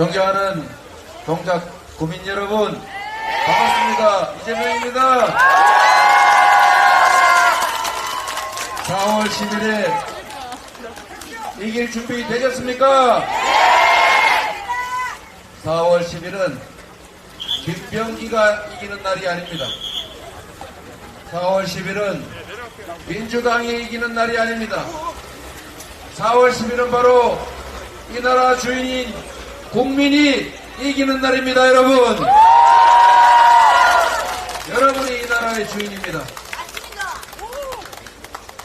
존경하는 동작 구민 여러분, 반갑습니다. 이재명입니다. 4월 10일에 이길 준비 되셨습니까? 4월 10일은 김병기가 이기는 날이 아닙니다. 4월 10일은 민주당이 이기는 날이 아닙니다. 4월 10일은 바로 이 나라 주인인 국민이 이기는 날입니다, 여러분. 여러분이 이 나라의 주인입니다.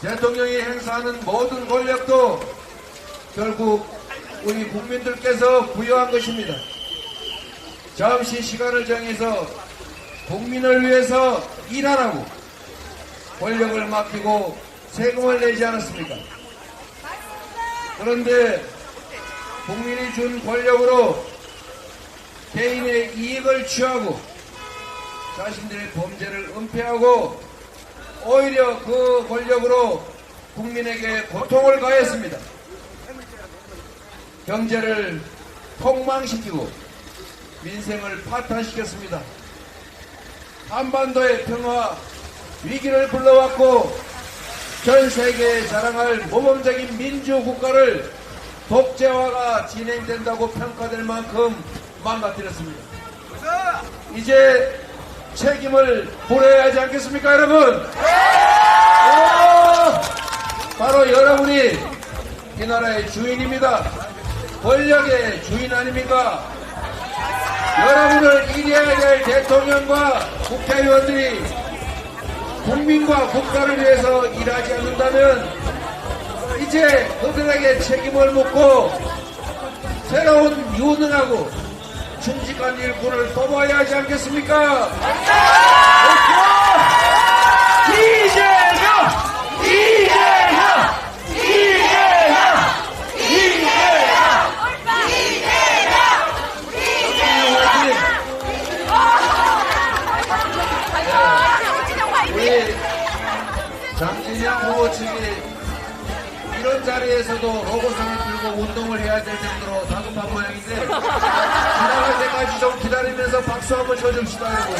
대통령이 행사하는 모든 권력도 결국 우리 국민들께서 부여한 것입니다. 잠시 시간을 정해서 국민을 위해서 일하라고 권력을 맡기고 세금을 내지 않았습니까? 그런데 국민이 준 권력으로 개인의 이익을 취하고 자신들의 범죄를 은폐하고 오히려 그 권력으로 국민에게 고통을 가했습니다. 경제를 폭망시키고 민생을 파탄시켰습니다. 한반도의 평화 위기를 불러왔고 전 세계에 자랑할 모범적인 민주국가를 독재화가 진행된다고 평가될 만큼 망가뜨렸습니다. 이제 책임을 물어야 하지 않겠습니까, 여러분? 바로 여러분이 이 나라의 주인입니다. 권력의 주인 아닙니까? 여러분을 이겨야 될 대통령과 국회의원들이 국민과 국가를 위해서 일하지 않는다면 이제 그들에게 책임을 묻고 새로운 유능하고 춘직한 일꾼을 뽑아야 하지 않겠습니까? 이재명! 이재명! 이재명! 우리 장진영 후보 측이 이런 자리에서도 로고송을 들고 운동을 해야 될 정도로 다급한 모양인데 지나갈 때까지 좀 기다리면서 박수 한번 쳐줍시다, 여러분.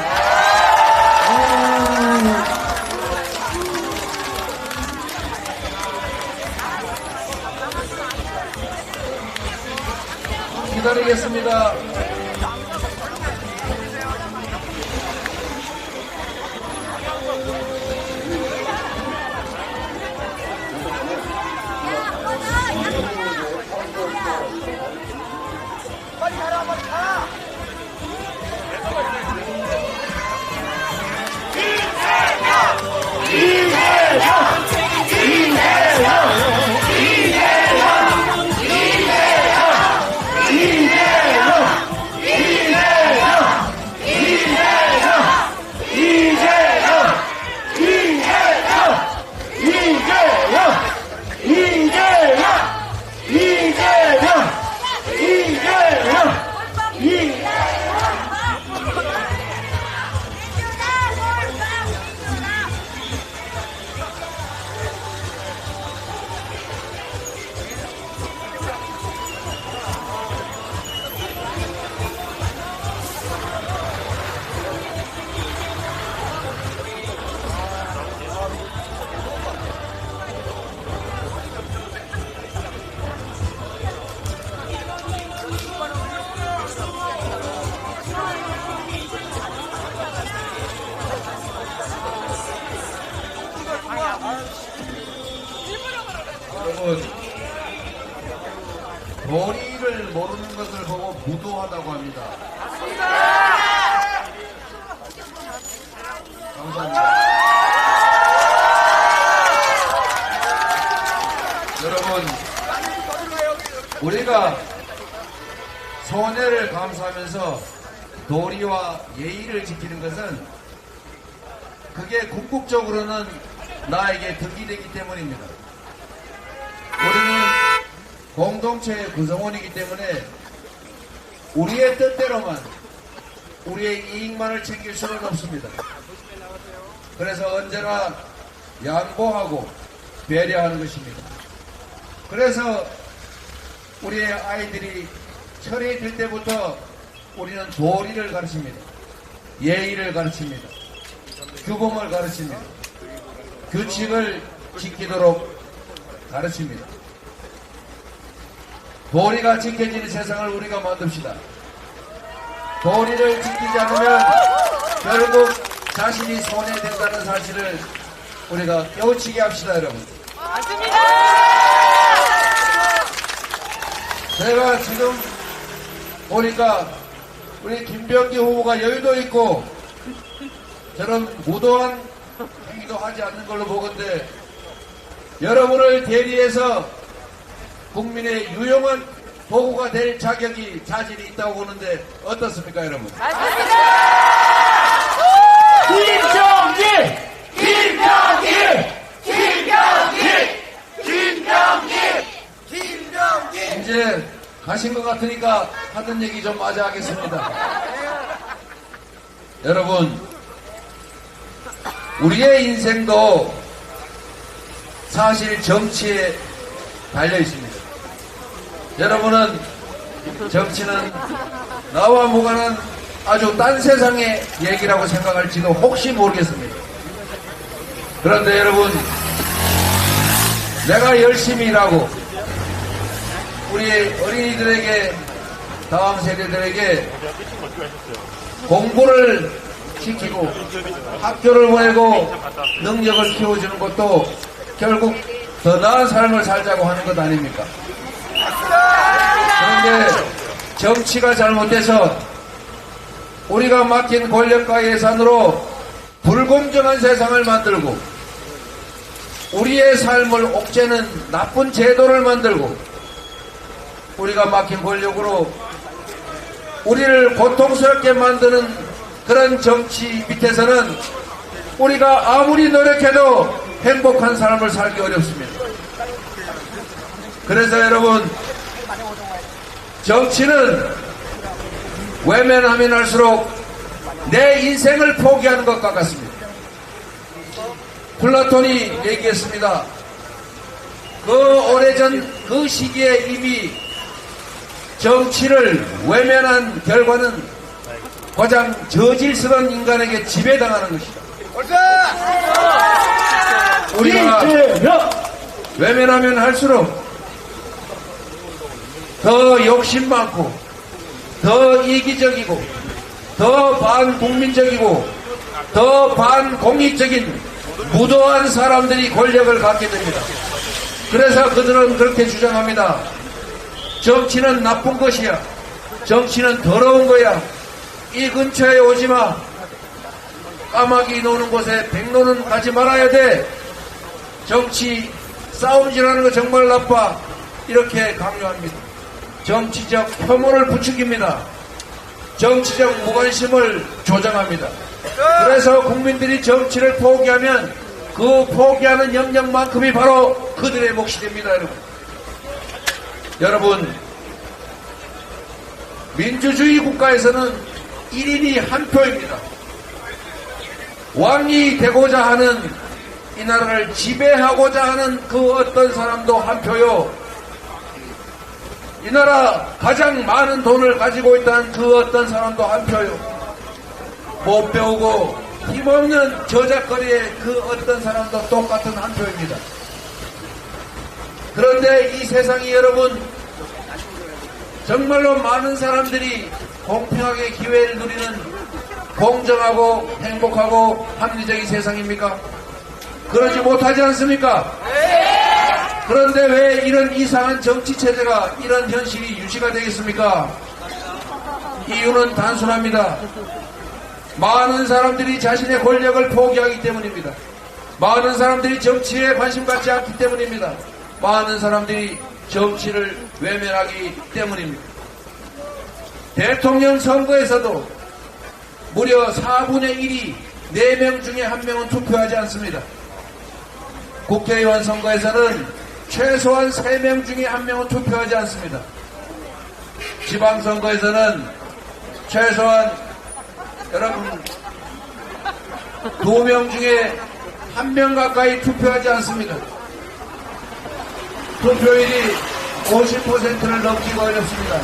기다리겠습니다. 여러분, 도리를 모르는 것을 보고 무도하다고 합니다. 감사합니다. 여러분, 우리가 손해를 감수하면서 도리와 예의를 지키는 것은 그게 궁극적으로는 나에게 득이 되기 때문입니다. 우리는 공동체의 구성원이기 때문에 우리의 뜻대로만 우리의 이익만을 챙길 수는 없습니다. 그래서 언제나 양보하고 배려하는 것입니다. 그래서 우리의 아이들이 철이 들 때부터 우리는 도리를 가르칩니다. 예의를 가르칩니다. 규범을 가르칩니다. 규칙을 지키도록 가르칩니다. 도리가 지켜지는 세상을 우리가 만듭시다. 도리를 지키지 않으면 결국 자신이 손해된다는 사실을 우리가 깨우치게 합시다, 여러분. 맞습니다. 제가 지금 보니까 우리 김병기 후보가 여유도 있고 저런 무도한 행위도 하지 않는 걸로 보건데 여러분을 대리해서 국민의 유용한 도구가 될 자격이 자질이 있다고 보는데 어떻습니까, 여러분? 맞습니다. 김병기! 김병기! 이제 가신 것 같으니까 하던 얘기 좀 마저 하겠습니다. 여러분, 우리의 인생도 사실 정치에 달려 있습니다. 여러분은 정치는 나와 무관한 아주 딴 세상의 얘기라고 생각할지도 혹시 모르겠습니다. 그런데 여러분, 내가 열심히 일하고 우리 어린이들에게, 다음 세대들에게 공부를 시키고 학교를 보내고 능력을 키워주는 것도 결국 더 나은 삶을 살자고 하는 것 아닙니까? 그런데 정치가 잘못돼서 우리가 맡긴 권력과 예산으로 불공정한 세상을 만들고 우리의 삶을 옥죄는 나쁜 제도를 만들고 우리가 맡긴 권력으로 우리를 고통스럽게 만드는 그런 정치 밑에서는 우리가 아무리 노력해도 행복한 삶을 살기 어렵습니다. 그래서 여러분, 정치는 외면하면 할수록 내 인생을 포기하는 것과 같습니다. 플라톤이 얘기했습니다. 그 오래전 그 시기에 이미 정치를 외면한 결과는 가장 저질스러운 인간에게 지배당하는 것이다. 우리가 외면하면 할수록 더 욕심 많고 더 이기적이고 더 반국민적이고 더 반공익적인 무도한 사람들이 권력을 갖게 됩니다. 그래서 그들은 그렇게 주장합니다. 정치는 나쁜 것이야. 정치는 더러운 거야. 이 근처에 오지마. 까마귀 노는 곳에 백로는 가지 말아야 돼. 정치 싸움질하는 거 정말 나빠. 이렇게 강요합니다. 정치적 혐오를 부추깁니다. 정치적 무관심을 조장합니다. 그래서 국민들이 정치를 포기하면 그 포기하는 영역만큼이 바로 그들의 몫이 됩니다. 여러분, 민주주의 국가에서는 1인이 한 표입니다. 왕이 되고자 하는, 이 나라를 지배하고자 하는 그 어떤 사람도 한 표요. 이 나라 가장 많은 돈을 가지고 있다는 그 어떤 사람도 한 표요. 못 배우고 힘없는 저작거리의 그 어떤 사람도 똑같은 한 표입니다. 그런데 이 세상이 여러분 정말로 많은 사람들이 공평하게 기회를 누리는 공정하고 행복하고 합리적인 세상입니까? 그러지 못하지 않습니까? 그런데 왜 이런 이상한 정치체제가, 이런 현실이 유지가 되겠습니까? 이유는 단순합니다. 많은 사람들이 자신의 권력을 포기하기 때문입니다. 많은 사람들이 정치에 관심 갖지 않기 때문입니다. 많은 사람들이 정치를 외면하기 때문입니다. 대통령 선거에서도 무려 4분의 1이 4명 중에 1명은 투표하지 않습니다. 국회의원 선거에서는 최소한 3명 중에 1명은 투표하지 않습니다. 지방선거에서는 최소한 여러분 2명 중에 1명 가까이 투표하지 않습니다. 투표율이 50%를 넘기고 어렵습니다.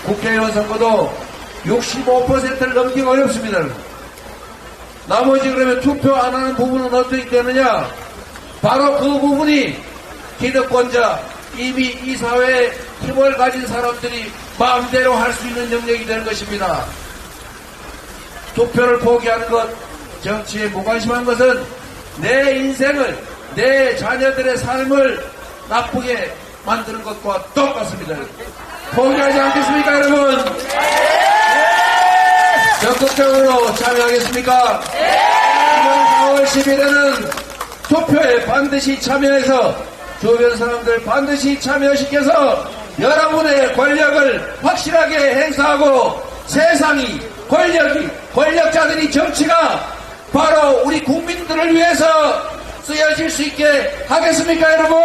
국회의원 선거도 65%를 넘기기 어렵습니다. 나머지 그러면 투표 안 하는 부분은 어떻게 되느냐? 바로 그 부분이 기득권자, 이미 이 사회에 힘을 가진 사람들이 마음대로 할 수 있는 영역이 되는 것입니다. 투표를 포기하는 것, 정치에 무관심한 것은 내 인생을, 내 자녀들의 삶을 나쁘게 만드는 것과 똑같습니다. 포기하지 않겠습니까, 여러분? 적극적으로 참여하겠습니까? 이번 4월 10일에는 투표에 반드시 참여해서 주변 사람들 반드시 참여시켜서 여러분의 권력을 확실하게 행사하고 세상이, 권력이, 권력자들이, 정치가 바로 우리 국민들을 위해서 쓰여질 수 있게 하겠습니까, 여러분?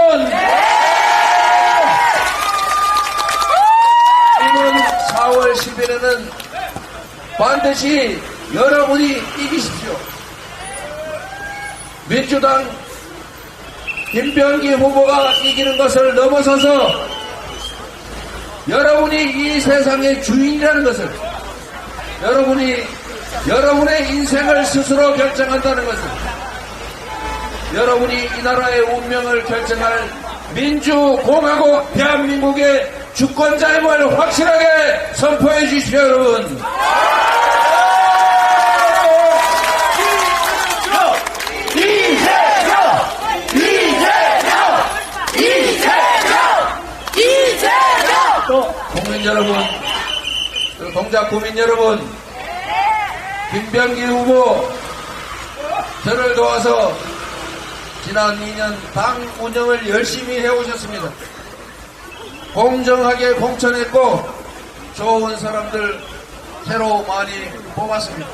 이번 4월 10일에는 반드시 여러분이 이기십시오. 민주당 김병기 후보가 이기는 것을 넘어서서 여러분이 이 세상의 주인이라는 것을, 여러분이 여러분의 인생을 스스로 결정한다는 것을, 여러분이 이 나라의 운명을 결정할 민주공화국 대한민국의 주권자임을 확실하게 선포해 주십시오, 여러분. 국민 여러분, 동작 국민 여러분, 김병기 후보 저를 도와서 지난 2년 당 운영을 열심히 해오셨습니다. 공정하게 공천했고 좋은 사람들 새로 많이 뽑았습니다.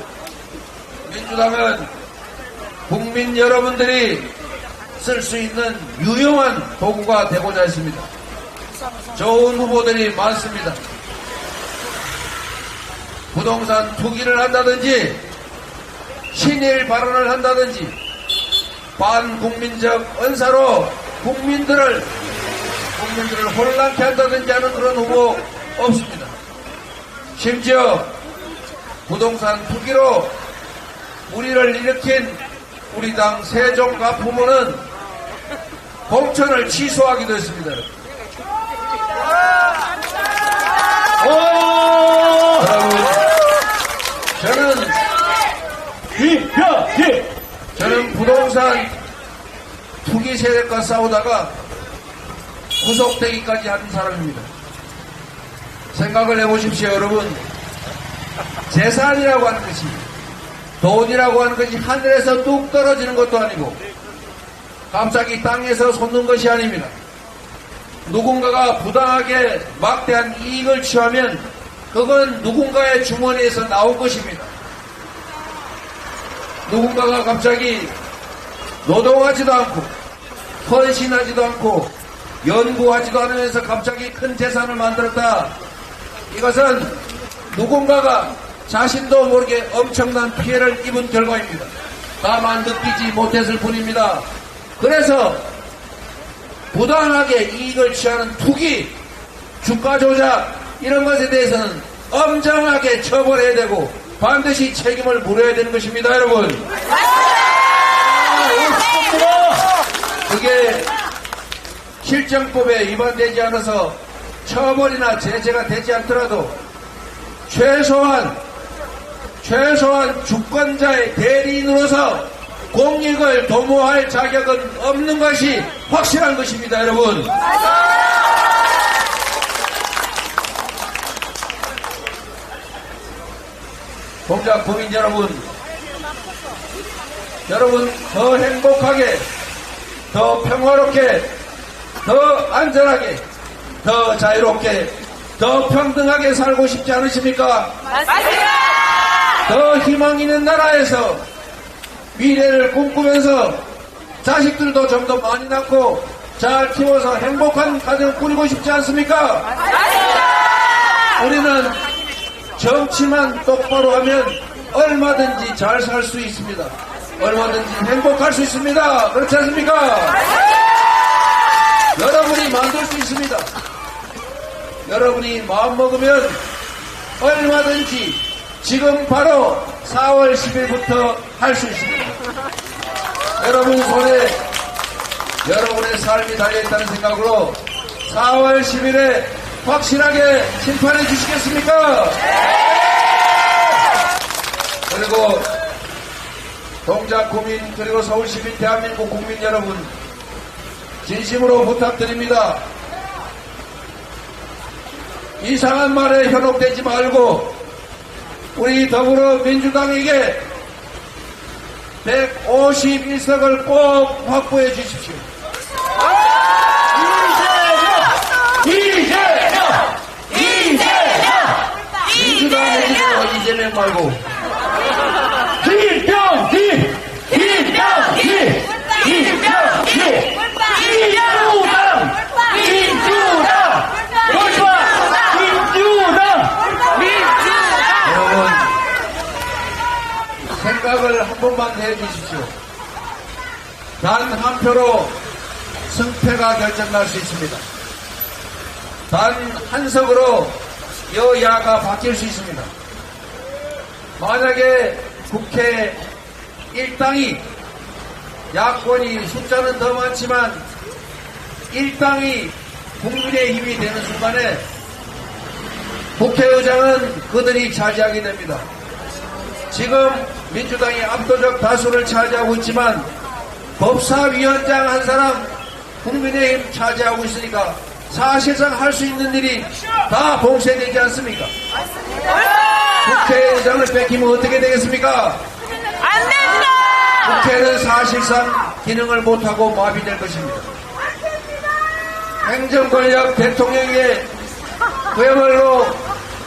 민주당은 국민 여러분들이 쓸 수 있는 유용한 도구가 되고자 했습니다. 좋은 후보들이 많습니다. 부동산 투기를 한다든지 친일 발언을 한다든지 반국민적 언사로 국민들을 혼란케 한다든지 하는 그런 후보 없습니다. 심지어 부동산 투기로 우리를 일으킨 우리 당 세종갑 후보는 공천을 취소하기도 했습니다. 여러분, 저는 부동산 투기 세력과 싸우다가 구속되기까지 한 사람입니다. 생각을 해보십시오, 여러분. 재산이라고 하는 것이, 돈이라고 하는 것이 하늘에서 뚝 떨어지는 것도 아니고 갑자기 땅에서 솟는 것이 아닙니다. 누군가가 부당하게 막대한 이익을 취하면 그건 누군가의 주머니에서 나온 것입니다. 누군가가 갑자기 노동하지도 않고 헌신하지도 않고 연구하지도 않으면서 갑자기 큰 재산을 만들었다. 이것은 누군가가 자신도 모르게 엄청난 피해를 입은 결과입니다. 다만 느끼지 못했을 뿐입니다. 그래서 부당하게 이익을 취하는 투기, 주가 조작 이런 것에 대해서는 엄정하게 처벌해야 되고 반드시 책임을 물어야 되는 것입니다, 여러분. 그게 실정법에 위반되지 않아서 처벌이나 제재가 되지 않더라도 최소한 주권자의 대리인으로서 공익을 도모할 자격은 없는 것이 확실한 것입니다, 여러분. 동작 국민 여러분, 더 행복하게, 더 평화롭게, 더 안전하게, 더 자유롭게, 더 평등하게 살고 싶지 않으십니까? 맞습니다. 더 희망 있는 나라에서 미래를 꿈꾸면서 자식들도 좀 더 많이 낳고 잘 키워서 행복한 가정을 꾸리고 싶지 않습니까? 맞습니다. 우리는 정치만 똑바로 하면 얼마든지 잘 살 수 있습니다. 얼마든지 행복할 수 있습니다. 그렇지 않습니까? 여러분이 만들 수 있습니다. 여러분이 마음먹으면 얼마든지 지금 바로 4월 10일부터 할 수 있습니다. 여러분 손에 여러분의 삶이 달려있다는 생각으로 4월 10일에 확실하게 심판해 주시겠습니까? 그리고 동작 구민 그리고 서울시민 대한민국 국민 여러분 진심으로 부탁드립니다. 이상한 말에 현혹되지 말고 우리 더불어민주당에게 151석을 꼭 확보해 주십시오. 민주당 내지도 이재명 말고 김병기 여러분 생각을 한 번만 해주십시오. 단 한 표로 승패가 결정날 수 있습니다. 단 한 석으로 여야가 바뀔 수 있습니다. 만약에 국회 일당이 야권이 숫자는 더 많지만 일당이 국민의힘이 되는 순간에 국회의장은 그들이 차지하게 됩니다. 지금 민주당이 압도적 다수를 차지하고 있지만 법사위원장 한 사람 국민의힘 차지하고 있으니까 사실상 할 수 있는 일이 다 봉쇄되지 않습니까? 국회의장을 뺏기면 어떻게 되겠습니까? 안 됩니다! 국회는 사실상 기능을 못하고 마비될 것입니다. 행정권력 대통령에게 그야말로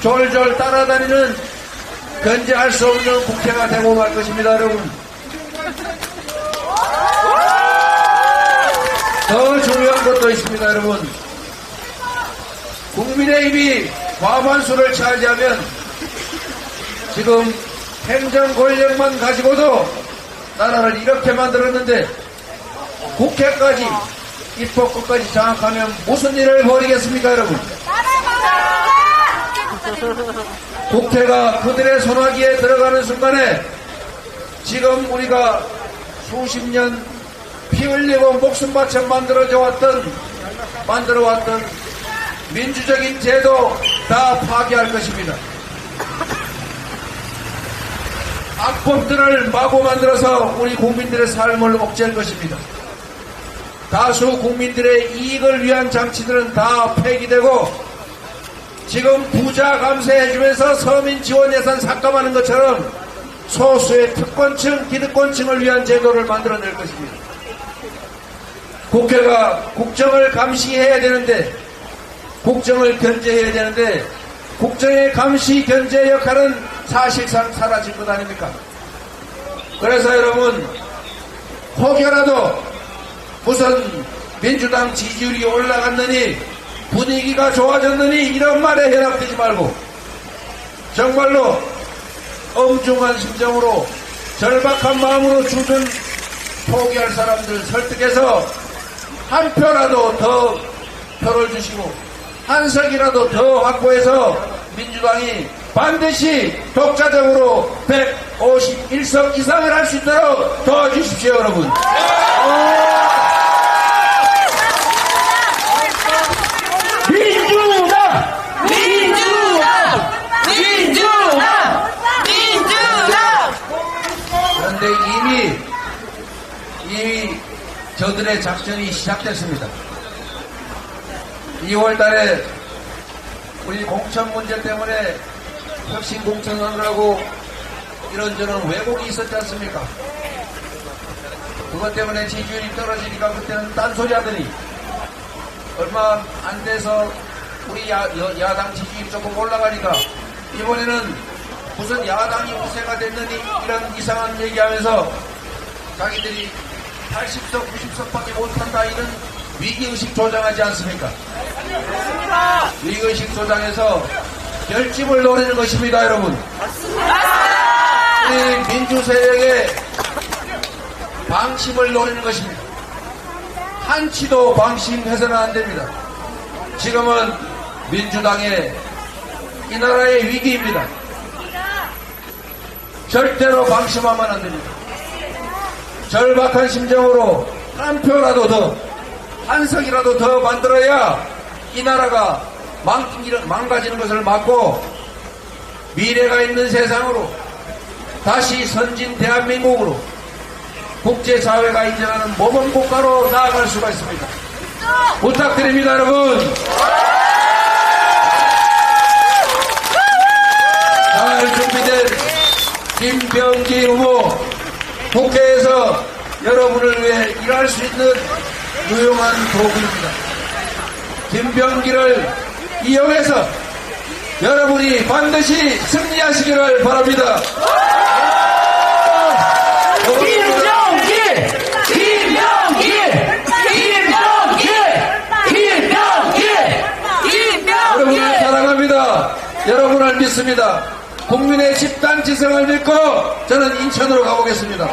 졸졸 따라다니는 견제할 수 없는 국회가 되고 말 것입니다, 여러분. 더 중요한 것도 있습니다, 여러분. 국민의힘이 과반수를 차지하면 지금 행정 권력만 가지고도 나라를 이렇게 만들었는데 국회까지 입법부까지 장악하면 무슨 일을 벌이겠습니까, 여러분? 국회가 그들의 손아귀에 들어가는 순간에 지금 우리가 수십 년 피 흘리고 목숨 바쳐 만들어왔던 민주적인 제도 다 파괴할 것입니다. 악법들을 마구 만들어서 우리 국민들의 삶을 억제할 것입니다. 다수 국민들의 이익을 위한 장치들은 다 폐기되고 지금 부자 감세해주면서 서민 지원 예산 삭감하는 것처럼 소수의 특권층, 기득권층을 위한 제도를 만들어낼 것입니다. 국회가 국정을 감시해야 되는데 국정을 견제해야 되는데 국정의 감시 견제 역할은 사실상 사라진 것 아닙니까? 그래서 여러분 혹여라도 무슨 민주당 지지율이 올라갔느니 분위기가 좋아졌느니 이런 말에 현혹되지 말고 정말로 엄중한 심정으로 절박한 마음으로 주둔 포기할 사람들 설득해서 한 표라도 더 표를 주시고 한 석이라도 더 확보해서 민주당이 반드시 독자적으로 151석 이상을 할 수 있도록 도와주십시오, 여러분. 그런데 이미 저들의 작전이 시작됐습니다. 2월 달에 우리 공천 문제 때문에 혁신 공천하느라고 이런저런 왜곡이 있었지 않습니까? 그것 때문에 지지율이 떨어지니까 그때는 딴소리 하더니 얼마 안 돼서 우리 야당 지지율이 조금 올라가니까 이번에는 무슨 야당이 우세가 됐느니 이런 이상한 얘기하면서 자기들이 80석, 90석밖에 못한다 이런 위기의식 조장하지 않습니까? 위기의식 조장해서 결집을 노리는 것입니다, 여러분. 우리 민주세력의 방심을 노리는 것입니다. 한치도 방심해서는 안 됩니다. 지금은 민주당의 이 나라의 위기입니다. 절대로 방심하면 안 됩니다. 절박한 심정으로 한 표라도 더, 한 석이라도 더 만들어야 이 나라가 망가지는 것을 막고 미래가 있는 세상으로 다시 선진 대한민국으로 국제사회가 인정하는 모범국가로 나아갈 수가 있습니다. 부탁드립니다, 여러분. 잘 준비된 김병기 후보, 국회에서 여러분을 위해 일할 수 있는 유용한 도구입니다. 김병기를 이용해서 여러분이 반드시 승리하시기를 바랍니다. 김병기! 김병기! 김병기! 김병기! 여러분을 사랑합니다. 여러분을 믿습니다. 국민의 집단 지성을 믿고 저는 인천으로 가보겠습니다.